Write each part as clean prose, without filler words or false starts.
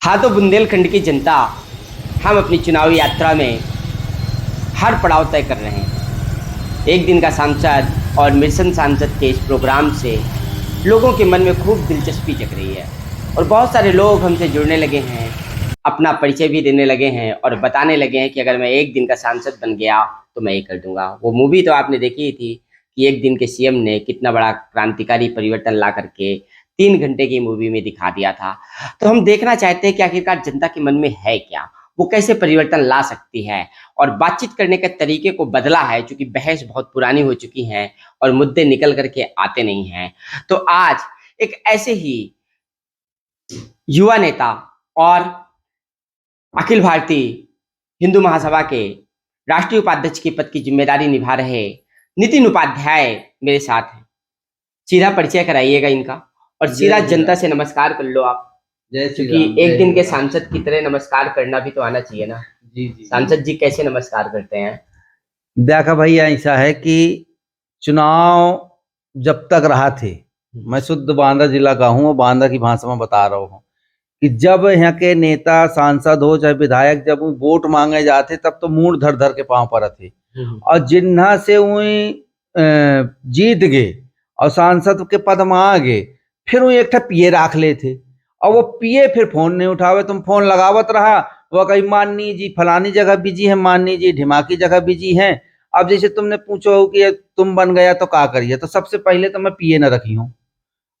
हाँ तो बुंदेलखंड की जनता, हम अपनी चुनावी यात्रा में हर पड़ाव तय कर रहे हैं। एक दिन का सांसद और मिशन सांसद के इस प्रोग्राम से लोगों के मन में खूब दिलचस्पी जग रही है और बहुत सारे लोग हमसे जुड़ने लगे हैं, अपना परिचय भी देने लगे हैं और बताने लगे हैं कि अगर मैं एक दिन का सांसद बन गया तो मैं ये कर दूंगा। वो मूवी तो आपने देखी ही थी कि एक दिन के सीएम ने कितना बड़ा क्रांतिकारी परिवर्तन ला करके 3 घंटे की मूवी में दिखा दिया था। तो हम देखना चाहते हैं कि आखिरकार जनता के मन में है क्या, वो कैसे परिवर्तन ला सकती है और बातचीत करने के तरीके को बदला है, क्योंकि बहस बहुत पुरानी हो चुकी है और मुद्दे निकल करके आते नहीं हैं। तो आज एक ऐसे ही युवा नेता और अखिल भारतीय हिंदू महासभा के राष्ट्रीय उपाध्यक्ष के पद की जिम्मेदारी निभा रहे नितिन उपाध्याय मेरे साथ हैं। सीधा परिचय कराइएगा इनका और सीधा जनता से नमस्कार कर लो आप, क्योंकि एक दिन के सांसद की तरह नमस्कार करना भी तो आना चाहिए ना। जी जी सांसद जी कैसे नमस्कार करते हैं? देखा भैया, ऐसा है कि चुनाव जब तक रहा थे, मैं शुद्ध बांदा जिला का हूँ और बांदा की भाषा में बता रहा हूँ कि जब यहाँ के नेता सांसद हो चाहे विधायक, जब वो वोट मांगे जाते तब तो मूड धर धर के पांव पर थे और जिन्हा से वही जीत गए और सांसद के पद में आ गए, फिर वो एक पिए राख ले थे और वो पिए फिर फोन नहीं उठावे। तुम फोन लगावत रहा, वो कही माननी जी फलानी जगह बिजी है, माननी जी ढिमाकी जगह बिजी है। अब जैसे तुमने पूछो कि तुम बन गया तो क्या करिए, तो सबसे पहले तो मैं पिए न रखी हूँ,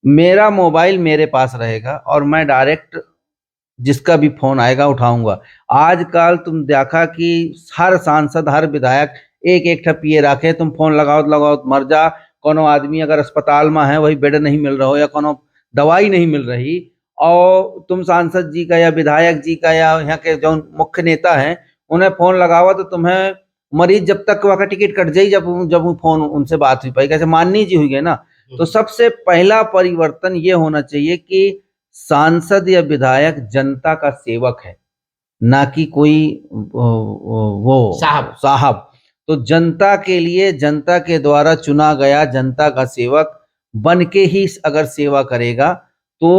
मेरा मोबाइल मेरे पास रहेगा और मैं डायरेक्ट जिसका भी फोन आएगा उठाऊंगा। आजकल तुम देखा कि हर सांसद हर विधायक एक एक पिए रखे, तुम फोन लगाओ मर जा। कोनो आदमी अगर अस्पताल में है, वही बेड नहीं मिल रहा हो या कोनो दवाई नहीं मिल रही, और तुम सांसद जी का या विधायक जी का या यहाँ के जो मुख्य नेता हैं उन्हें फोन लगावा तो तुम्हें मरीज जब तक वहाँ का टिकट कट जाई, जब जब वो फोन उनसे बात हुई पाई। कैसे माननी जी हुई गए ना। तो सबसे पहला परिवर्तन ये होना चाहिए कि सांसद या विधायक जनता का सेवक है, ना कि कोई वो साहब। तो जनता के लिए, जनता के द्वारा चुना गया जनता का सेवक बन के ही अगर सेवा करेगा तो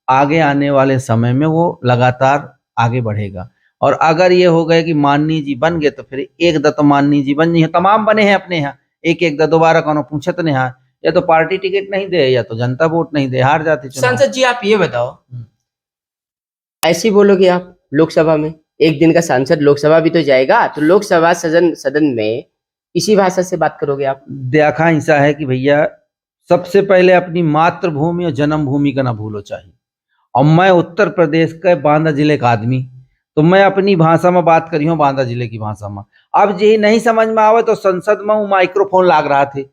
आगे आने वाले समय में वो लगातार आगे बढ़ेगा। और अगर ये हो गए कि माननी जी बन गए तो फिर एक दा तो माननी जी बन नहीं है, तमाम बने हैं अपने यहाँ, एक एक दा दोबारा कोनो पूछत नहीं है, या तो पार्टी टिकट नहीं दे या तो जनता वोट नहीं दे, हार जाती चुनाव। सांसद जी आप ये बताओ, ऐसे ही बोलोगे आप लोकसभा में? एक दिन का सांसद लोकसभा भी तो जाएगा, तो लोकसभा सदन में इसी भाषा से बात करोगे आप? देखा ऐसा है कि भैया, सबसे पहले अपनी मातृभूमि और जन्मभूमि का ना भूलो चाहिए। और मैं उत्तर प्रदेश के बांदा जिले का आदमी, तो मैं अपनी भाषा में बात करी हूँ, बांदा जिले की भाषा में। अब यही नहीं समझ में आवे तो संसद में माइक्रोफोन लाग रहा थे,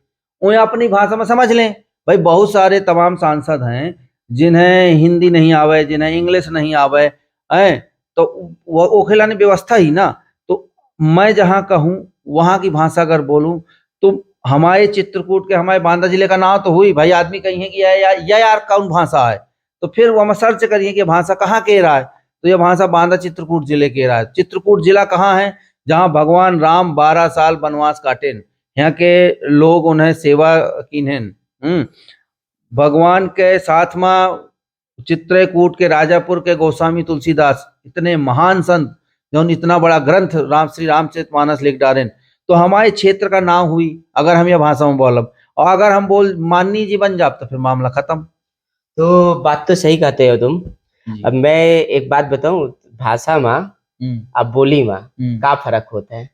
उन्हें अपनी भाषा में समझ लें। भाई बहुत सारे तमाम सांसद हैं जिन्हें हिंदी नहीं आवे, जिन्हें इंग्लिश नहीं आवे है, तो वो खिलाने व्यवस्था ही ना। तो मैं जहाँ कहूँ वहाँ की भाषा अगर बोलूँ तो हमारे चित्रकूट के, हमारे बांदा जिले का नाम तो हुई भाई, आदमी कहीं है कि यार कौन भाषा है, तो फिर वो हम सर्च करिए कि भाषा कहाँ के रहा है, तो ये भाषा बांदा चित्रकूट जिले के रहा है। चित्रकूट जिला कहाँ है? जहाँ भगवान राम 12 साल वनवास काटे, यहाँ के लोग उन्हें सेवा की। भगवान के साथ में चित्रकूट के राजापुर के गोस्वामी तुलसीदास, इतने महान संत जो इतना बड़ा ग्रंथ श्री रामचरितमानस लिख डालें, तो हमारे क्षेत्र का नाम हुई अगर हम यह भाषा में बोलब। और अगर हम बोल माननी जी बन जाब तो फिर मामला खत्म। तो बात तो सही कहते हो तुम। अब मैं एक बात बताऊं, भाषा में अब बोली में का फर्क होता है?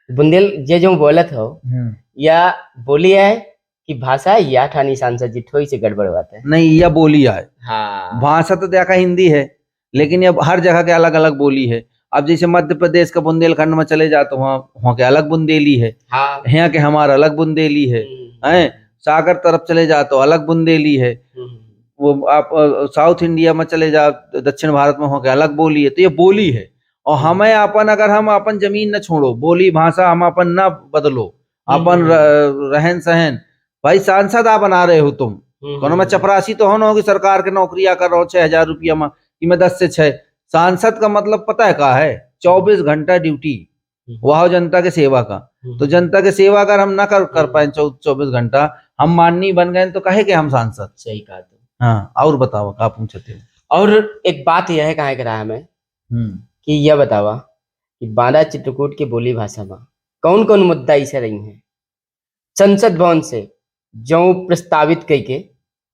बुंदेल ये जो बोलत हो या बोली है कि भाषा है, या ठानी सांसद जी थोड़ी सी गड़बड़ बात है? नहीं, यह बोली है। हाँ, भाषा तो देखा हिंदी है, लेकिन अब हर जगह के अलग अलग बोली है। अब जैसे मध्य प्रदेश का बुंदेलखंड में चले जाओ तो वहाँ के अलग बुंदेली है, हाँ, यहाँ के हमारा अलग बुंदेली है। सागर तरफ चले जाओ तो अलग बुंदेली है। वो आप साउथ इंडिया में चले जाओ, दक्षिण भारत में हो के अलग बोली है। तो ये बोली है, और हमें अपन, अगर हम अपन जमीन न छोड़ो, बोली भाषा हम अपन न बदलो, अपन रहन सहन। भाई सांसद आप बना रहे हो तुम, कोनो में चपरासी तो हो ना होगी, सरकार के नौकरिया कर रहे हो 6,000 रुपया में कि मैं 10 से 6। सांसद का मतलब पता है क्या है? 24 घंटा ड्यूटी, वह जनता के सेवा का। तो जनता के सेवा अगर हम ना कर पाए 24 घंटा, हम माननीय बन गए तो कहे कि हम सांसद। सही कहा तुम। हाँ, और बताओ क्या पूछते हो? और एक बात यह है कहा करा हमें कि यह बतावा कि बांदा चित्रकूट की बोली भाषा में कौन कौन मुद्दा ऐसे रही हैं संसद भवन से जो प्रस्तावित कई के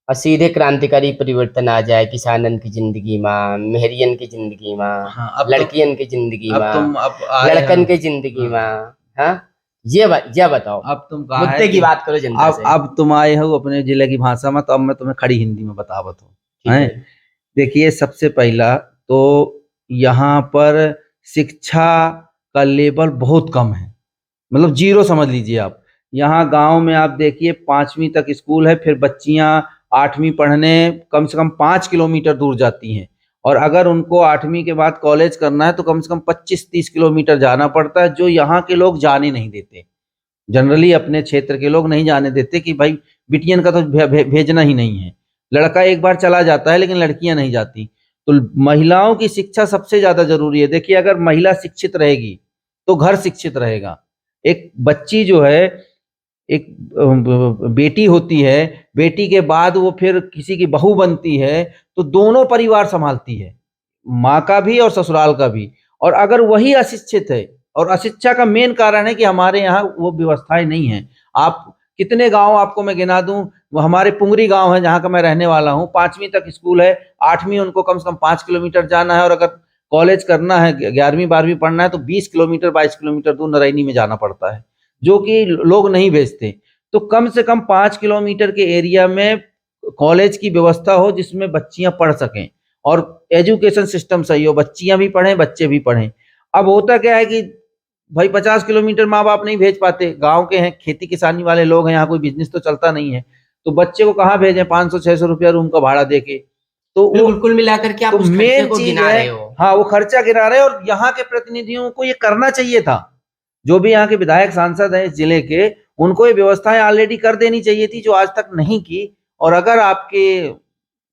और सीधे क्रांतिकारी परिवर्तन आ जाए किसानन की जिंदगी में, मेहरियन की जिंदगी में, हाँ, अब लड़कियन की जिंदगी अब में, तुम अब आए लड़कन हैं। की जिंदगी में। हाँ, हाँ, ये बताओ, अब तुम कहा मुद्दे है की कि बात करो जनता से। अब तुम आए हो अपने जिले की भाषा में, तो अब मैं तुम्हें खड़ी हिंदी में बतावत हूँ। ठीक हैं? है। देखिए, सबसे पहला तो यहाँ पर शिक्षा का लेवल बहुत कम है, मतलब जीरो समझ लीजिए आप। यहाँ गांव में आप देखिए 5वीं तक स्कूल है, फिर बच्चियां 8वीं पढ़ने कम से कम 5 किलोमीटर दूर जाती हैं, और अगर उनको 8वीं के बाद कॉलेज करना है तो कम से कम 25-30 किलोमीटर जाना पड़ता है, जो यहाँ के लोग जाने नहीं देते। जनरली अपने क्षेत्र के लोग नहीं जाने देते कि भाई बिटियन का तो भेजना ही नहीं है। लड़का एक बार चला जाता है लेकिन लड़कियां नहीं जाती। तो महिलाओं की शिक्षा सबसे ज्यादा जरूरी है। देखिए, अगर महिला शिक्षित रहेगी तो घर शिक्षित रहेगा। एक बच्ची जो है, एक बेटी होती है, बेटी के बाद वो फिर किसी की बहू बनती है, तो दोनों परिवार संभालती है, माँ का भी और ससुराल का भी। और अगर वही अशिक्षित है, और अशिक्षा का मेन कारण है कि हमारे यहाँ वो व्यवस्थाएं नहीं है। आप कितने गांव आपको मैं गिना दूं, वो हमारे पुंगरी गांव है जहाँ का मैं रहने वाला हूँ, 5वीं तक स्कूल है, 8वीं उनको कम से कम 5 किलोमीटर जाना है, और अगर कॉलेज करना है, 11वीं 12वीं पढ़ना है, तो 20 किलोमीटर 22 किलोमीटर दूर नरैनी में जाना पड़ता है, जो कि लोग नहीं भेजते। तो कम से कम 5 किलोमीटर के एरिया में कॉलेज की व्यवस्था हो जिसमें बच्चियां पढ़ सकें, और एजुकेशन सिस्टम सही हो, बच्चियां भी पढ़ें, बच्चे भी पढ़ें। अब होता क्या है कि भाई 50 किलोमीटर माँ बाप नहीं भेज पाते, गांव के हैं, खेती किसानी वाले लोग हैं, यहाँ कोई बिजनेस तो चलता नहीं है, तो बच्चे को कहाँ भेजें 500-600 रुपया रूम का भाड़ा देके। तो वो बिल्कुल, कुल मिलाकर के आप तो उस खर्चे मेन को चीज गिना है। रहे हो। हाँ, वो खर्चा गिरा रहे हैं, और यहाँ के प्रतिनिधियों को ये करना चाहिए था। जो भी यहाँ के विधायक सांसद हैं इस जिले के, उनको ये व्यवस्थाएं ऑलरेडी कर देनी चाहिए थी, जो आज तक नहीं की। और अगर आपके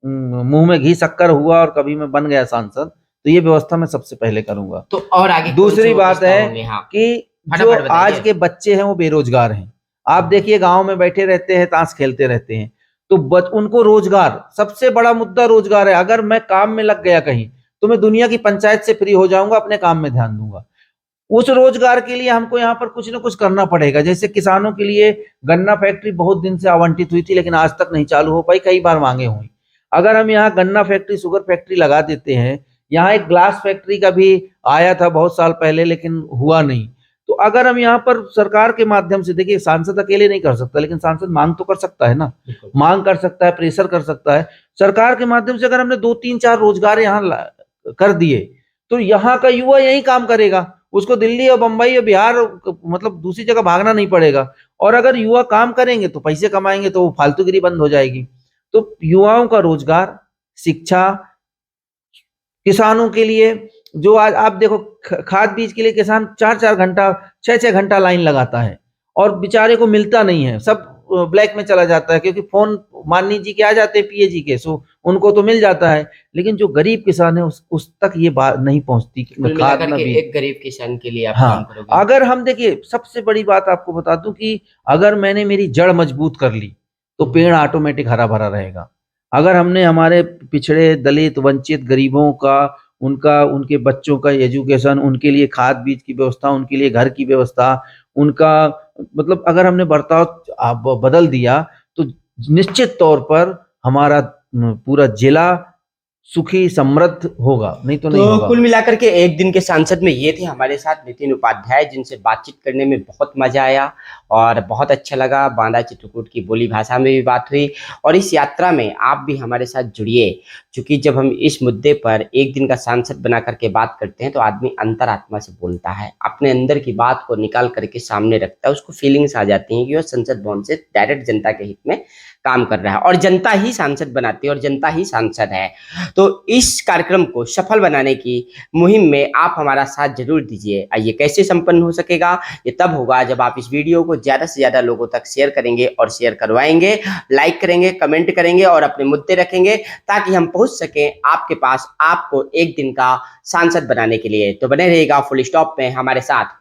मुंह में घी शक्कर हुआ और कभी मैं बन गया सांसद, तो ये व्यवस्था मैं सबसे पहले करूंगा। तो और आगे दूसरी बात है हाँ, कि जो फटाफट आज बताइए। के बच्चे हैं वो बेरोजगार हैं। आप देखिए, गांव में बैठे रहते हैं, ताश खेलते रहते हैं, तो उनको रोजगार, सबसे बड़ा मुद्दा रोजगार है। अगर मैं काम में लग गया कहीं, तो मैं दुनिया की पंचायत से फ्री हो जाऊंगा, अपने काम में ध्यान दूंगा। उस रोजगार के लिए हमको यहाँ पर कुछ ना कुछ करना पड़ेगा। जैसे किसानों के लिए गन्ना फैक्ट्री बहुत दिन से आवंटित हुई थी, लेकिन आज तक नहीं चालू हो पाई, कई बार मांगे हुई। अगर हम यहाँ गन्ना फैक्ट्री, शुगर फैक्ट्री लगा देते हैं, यहाँ एक ग्लास फैक्ट्री का भी आया था बहुत साल पहले, लेकिन हुआ नहीं। तो अगर हम यहाँ पर सरकार के माध्यम से, देखिए सांसद अकेले नहीं कर सकता, लेकिन सांसद मांग तो कर सकता है ना, मांग कर सकता है, प्रेशर कर सकता है। सरकार के माध्यम से अगर हमने 2-3-4 रोजगार यहाँ कर दिए, तो यहाँ का युवा यही काम करेगा, उसको दिल्ली और बंबई और बिहार, मतलब दूसरी जगह भागना नहीं पड़ेगा। और अगर युवा काम करेंगे तो पैसे कमाएंगे, तो वो फालतूगिरी बंद हो जाएगी। तो युवाओं का रोजगार, शिक्षा, किसानों के लिए, जो आज आप देखो खाद बीज के लिए किसान 4-4 घंटा, 6-6 घंटा लाइन लगाता है, और बेचारे को मिलता नहीं है, सब ब्लैक में चला जाता है, क्योंकि फोन माननी जी के आ जाते हैं, पीए जी के, सो उनको तो मिल जाता है। लेकिन जो गरीब किसान है उस तक ये बात नहीं पहुंचती कि कुल खाद मिलाकर न के बीज। एक गरीब किसान के लिए आप काम हाँ, करोगे। अगर हम देखिए, सबसे बड़ी बात आपको बता दूं कि अगर मैंने मेरी जड़ मजबूत कर ली, तो पेड़ ऑटोमेटिक हरा भरा रहेगा। अगर हमने हमारे पिछड़े, दलित, वंचित, गरीबों का, उनके बच्चों का एजुकेशन, उनके लिए खाद बीज की व्यवस्था, उनके लिए घर की व्यवस्था, उनका मतलब अगर हमने बर्ताव बदल दिया, तो निश्चित तौर पर हमारा पूरा जिला सुखी समृद्ध होगा, नहीं तो नहीं तो होगा। कुल मिलाकर के एक दिन के सांसद में ये थे हमारे साथ नितिन उपाध्याय, जिनसे बातचीत करने में बहुत मजा आया और बहुत अच्छा लगा। बांदा चित्रकूट की बोली भाषा में भी बात हुई, और इस यात्रा में आप भी हमारे साथ जुड़िए, क्योंकि जब हम इस मुद्दे पर एक दिन का सांसद बना करके बात करते हैं, तो आदमी अंतरात्मा से बोलता है, अपने अंदर की बात को निकाल करके सामने रखता है, उसको फीलिंग्स आ जाती हैं कि वह संसद भवन से डायरेक्ट जनता के हित में काम कर रहा है, और जनता ही सांसद बनाती है और जनता ही सांसद है। तो इस कार्यक्रम को सफल बनाने की मुहिम में आप हमारा साथ जरूर दीजिए। आइए, कैसे संपन्न हो सकेगा? ये तब होगा जब आप इस वीडियो को ज्यादा से ज्यादा लोगों तक शेयर करेंगे, और शेयर करवाएंगे, लाइक करेंगे, कमेंट करेंगे और अपने मुद्दे रखेंगे, ताकि हम पहुंच सकें आपके पास, आपको एक दिन का सांसद बनाने के लिए। तो बने रहिएगा फुल स्टॉप में हमारे साथ।